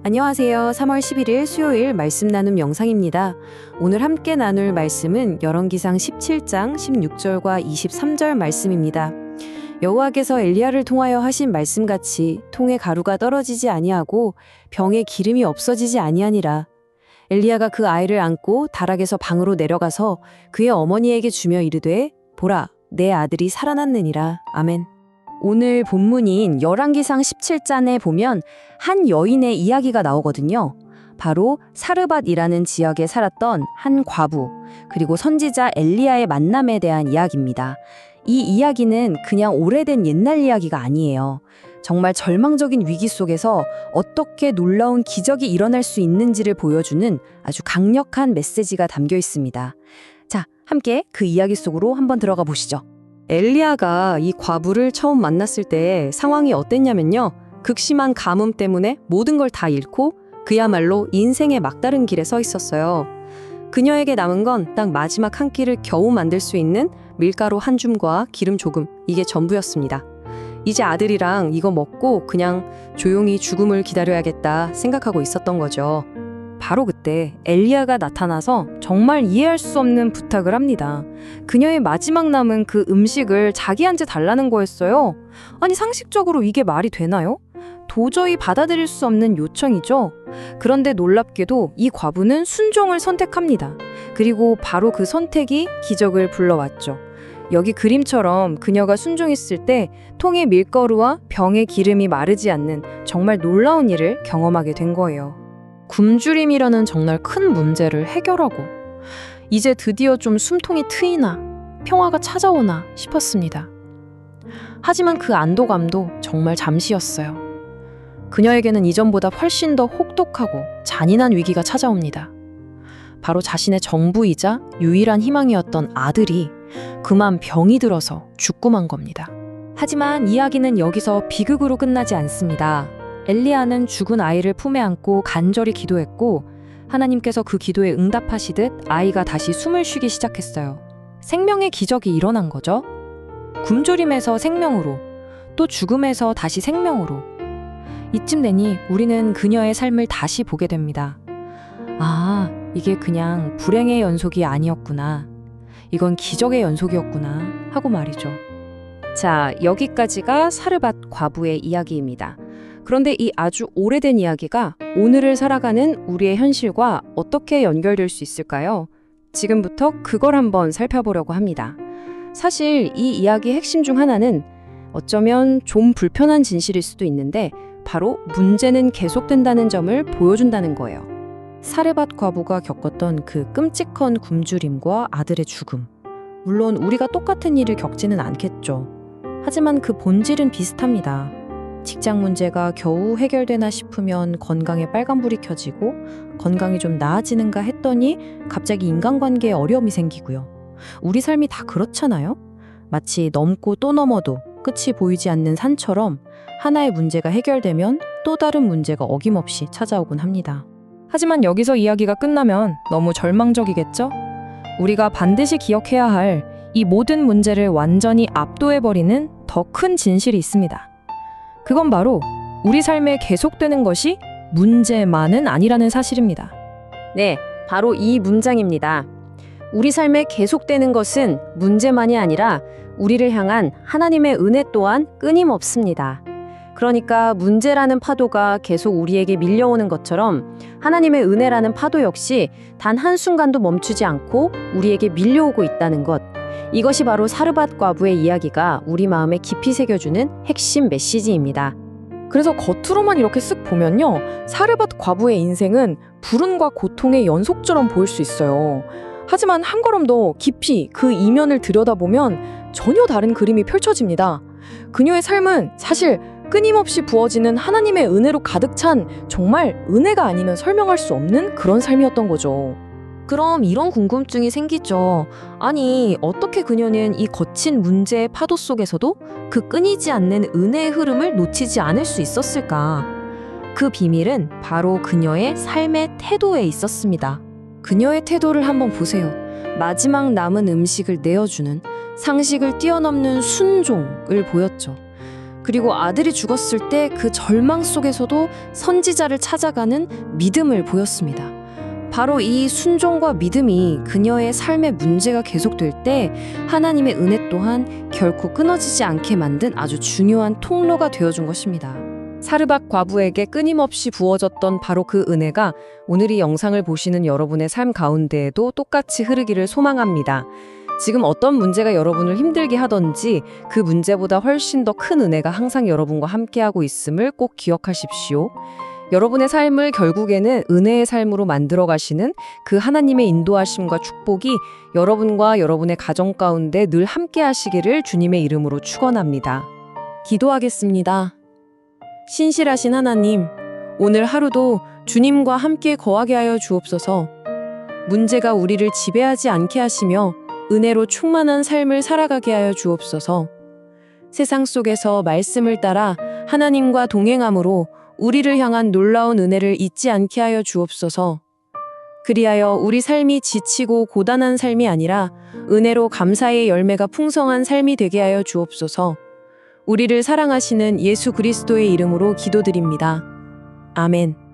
안녕하세요. 3월 11일 수요일 말씀 나눔 영상입니다. 오늘 함께 나눌 말씀은 열왕기상 17장 16절과 23절 말씀입니다. 여호와께서 엘리야를 통하여 하신 말씀같이 통에 가루가 떨어지지 아니하고 병에 기름이 없어지지 아니하니라. 엘리야가 그 아이를 안고 다락에서 방으로 내려가서 그의 어머니에게 주며 이르되 보라 내 아들이 살아났느니라. 아멘. 오늘 본문인 열왕기상 17장에 보면 한 여인의 이야기가 나오거든요. 바로 사르밧이라는 지역에 살았던 한 과부, 그리고 선지자 엘리야의 만남에 대한 이야기입니다. 이 이야기는 그냥 오래된 옛날 이야기가 아니에요. 정말 절망적인 위기 속에서 어떻게 놀라운 기적이 일어날 수 있는지를 보여주는 아주 강력한 메시지가 담겨 있습니다. 자, 함께 그 이야기 속으로 한번 들어가 보시죠. 엘리야가 이 과부를 처음 만났을 때 상황이 어땠냐면요. 극심한 가뭄 때문에 모든 걸 다 잃고 그야말로 인생의 막다른 길에 서 있었어요. 그녀에게 남은 건 딱 마지막 한 끼를 겨우 만들 수 있는 밀가루 한 줌과 기름 조금, 이게 전부였습니다. 이제 아들이랑 이거 먹고 그냥 조용히 죽음을 기다려야겠다 생각하고 있었던 거죠. 바로 그때 엘리야가 나타나서 정말 이해할 수 없는 부탁을 합니다. 그녀의 마지막 남은 그 음식을 자기한테 달라는 거였어요. 아니 상식적으로 이게 말이 되나요? 도저히 받아들일 수 없는 요청이죠. 그런데 놀랍게도 이 과부는 순종을 선택합니다. 그리고 바로 그 선택이 기적을 불러왔죠. 여기 그림처럼 그녀가 순종했을 때 통의 밀가루와 병의 기름이 마르지 않는 정말 놀라운 일을 경험하게 된 거예요. 굶주림이라는 정말 큰 문제를 해결하고 이제 드디어 좀 숨통이 트이나 평화가 찾아오나 싶었습니다. 하지만 그 안도감도 정말 잠시였어요. 그녀에게는 이전보다 훨씬 더 혹독하고 잔인한 위기가 찾아옵니다. 바로 자신의 전부이자 유일한 희망이었던 아들이 그만 병이 들어서 죽고 만 겁니다. 하지만 이야기는 여기서 비극으로 끝나지 않습니다. 엘리야는 죽은 아이를 품에 안고 간절히 기도했고 하나님께서 그 기도에 응답하시듯 아이가 다시 숨을 쉬기 시작했어요. 생명의 기적이 일어난 거죠. 굶주림에서 생명으로, 또 죽음에서 다시 생명으로. 이쯤 되니 우리는 그녀의 삶을 다시 보게 됩니다. 아, 이게 그냥 불행의 연속이 아니었구나. 이건 기적의 연속이었구나 하고 말이죠. 자, 여기까지가 사르밧 과부의 이야기입니다. 그런데 이 아주 오래된 이야기가 오늘을 살아가는 우리의 현실과 어떻게 연결될 수 있을까요? 지금부터 그걸 한번 살펴보려고 합니다. 사실 이 이야기의 핵심 중 하나는 어쩌면 좀 불편한 진실일 수도 있는데 바로 문제는 계속된다는 점을 보여준다는 거예요. 사르밧 과부가 겪었던 그 끔찍한 굶주림과 아들의 죽음. 물론 우리가 똑같은 일을 겪지는 않겠죠. 하지만 그 본질은 비슷합니다. 직장 문제가 겨우 해결되나 싶으면 건강에 빨간불이 켜지고 건강이 좀 나아지는가 했더니 갑자기 인간관계에 어려움이 생기고요. 우리 삶이 다 그렇잖아요? 마치 넘고 또 넘어도 끝이 보이지 않는 산처럼 하나의 문제가 해결되면 또 다른 문제가 어김없이 찾아오곤 합니다. 하지만 여기서 이야기가 끝나면 너무 절망적이겠죠? 우리가 반드시 기억해야 할 이 모든 문제를 완전히 압도해버리는 더 큰 진실이 있습니다. 그건 바로 우리 삶에 계속되는 것이 문제만은 아니라는 사실입니다. 네, 바로 이 문장입니다. 우리 삶에 계속되는 것은 문제만이 아니라 우리를 향한 하나님의 은혜 또한 끊임없습니다. 그러니까 문제라는 파도가 계속 우리에게 밀려오는 것처럼 하나님의 은혜라는 파도 역시 단 한순간도 멈추지 않고 우리에게 밀려오고 있다는 것. 이것이 바로 사르밧 과부의 이야기가 우리 마음에 깊이 새겨주는 핵심 메시지입니다. 그래서 겉으로만 이렇게 쓱 보면요, 사르밧 과부의 인생은 불운과 고통의 연속처럼 보일 수 있어요. 하지만 한 걸음 더 깊이 그 이면을 들여다보면 전혀 다른 그림이 펼쳐집니다. 그녀의 삶은 사실 끊임없이 부어지는 하나님의 은혜로 가득 찬 정말 은혜가 아니면 설명할 수 없는 그런 삶이었던 거죠. 그럼 이런 궁금증이 생기죠. 아니, 어떻게 그녀는 이 거친 문제의 파도 속에서도 그 끊이지 않는 은혜의 흐름을 놓치지 않을 수 있었을까? 그 비밀은 바로 그녀의 삶의 태도에 있었습니다. 그녀의 태도를 한번 보세요. 마지막 남은 음식을 내어주는, 상식을 뛰어넘는 순종을 보였죠. 그리고 아들이 죽었을 때 그 절망 속에서도 선지자를 찾아가는 믿음을 보였습니다. 바로 이 순종과 믿음이 그녀의 삶의 문제가 계속될 때 하나님의 은혜 또한 결코 끊어지지 않게 만든 아주 중요한 통로가 되어준 것입니다. 사르밧 과부에게 끊임없이 부어졌던 바로 그 은혜가 오늘 이 영상을 보시는 여러분의 삶 가운데에도 똑같이 흐르기를 소망합니다. 지금 어떤 문제가 여러분을 힘들게 하던지 그 문제보다 훨씬 더 큰 은혜가 항상 여러분과 함께하고 있음을 꼭 기억하십시오. 여러분의 삶을 결국에는 은혜의 삶으로 만들어 가시는 그 하나님의 인도하심과 축복이 여러분과 여러분의 가정 가운데 늘 함께 하시기를 주님의 이름으로 축원합니다. 기도하겠습니다. 신실하신 하나님, 오늘 하루도 주님과 함께 거하게 하여 주옵소서. 문제가 우리를 지배하지 않게 하시며 은혜로 충만한 삶을 살아가게 하여 주옵소서. 세상 속에서 말씀을 따라 하나님과 동행함으로 우리를 향한 놀라운 은혜를 잊지 않게 하여 주옵소서. 그리하여 우리 삶이 지치고 고단한 삶이 아니라 은혜로 감사의 열매가 풍성한 삶이 되게 하여 주옵소서. 우리를 사랑하시는 예수 그리스도의 이름으로 기도드립니다. 아멘.